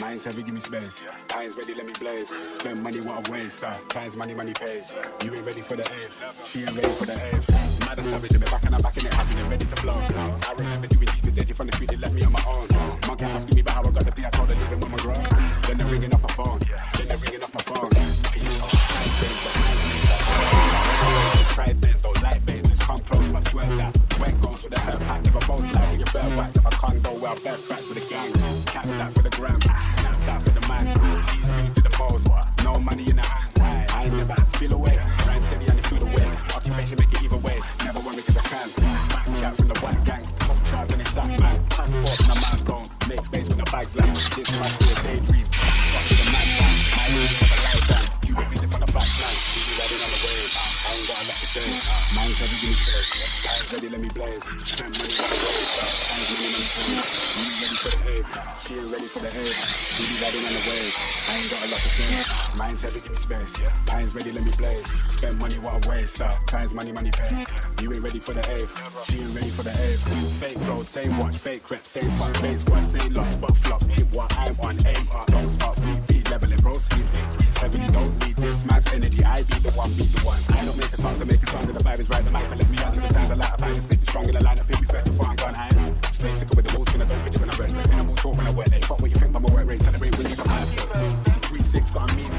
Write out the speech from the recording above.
Mine's heavy, give me space. Time's ready, let me blaze. Spend money, what a waste. Time's money, money pays. You ain't ready for the eighth. She ain't ready for the eighth. Mad and savage, me back and I'm back in it, happy and ready to blow. I remember doing these with Deji from the street, they left me on my own. Monkey asking me about how I got the P, I told her living with my grown. Then they're ringing off my phone. Tried men, don't like babes, come close, but swear that. When goes with a hair pack, never both slide with your bare wax. If I can't go well, bare tracks with the gang. Catch that for the gram, snap that for the man. These dudes to the most, no money in the hand. I ain't never had to feel away, rhyme steady and you feel the way. Occupation make it either way, never worry cause I can. Back chat from the white gang, top charge and it's sack man. Passport in a milestone, make space when the bags land. This must be a daydream, fuck with the man down. I ain't never lied down, you a visit from the back line. You be riding on the wave, I ain't got a lot to say. Mine's heavy, give me space, time's ready, let me blaze. Spend money on the wave, time's money, money, money. You ready for the ave, she ain't ready for the ave. You be riding on the wave, I ain't got a lot to say. Mine's heavy, give me space, time's ready, let me blaze. Spend money, what a waste, time's money, money pays. You ain't ready for the ave, she ain't ready for the ave. Fake clothes, same watch, fake crep, same fuck, fake squad, same lots, but flop. Ain't what I'm on, aim up, don't stop, beat leveling, proceed, increase heavily, don't need this man's energy. I be the one, I don't make a song to make a song, the vibe is right, the mic, but let me answer the sound, the light of bang, split the strong in the line, pick me first before I'm gone. I'm straight sicker with the moves, gonna go fidget when I rest, when I'm all talk when I wear they fuck what you think, but my work rate, celebrate wins like a man. This is 3-6, got a mean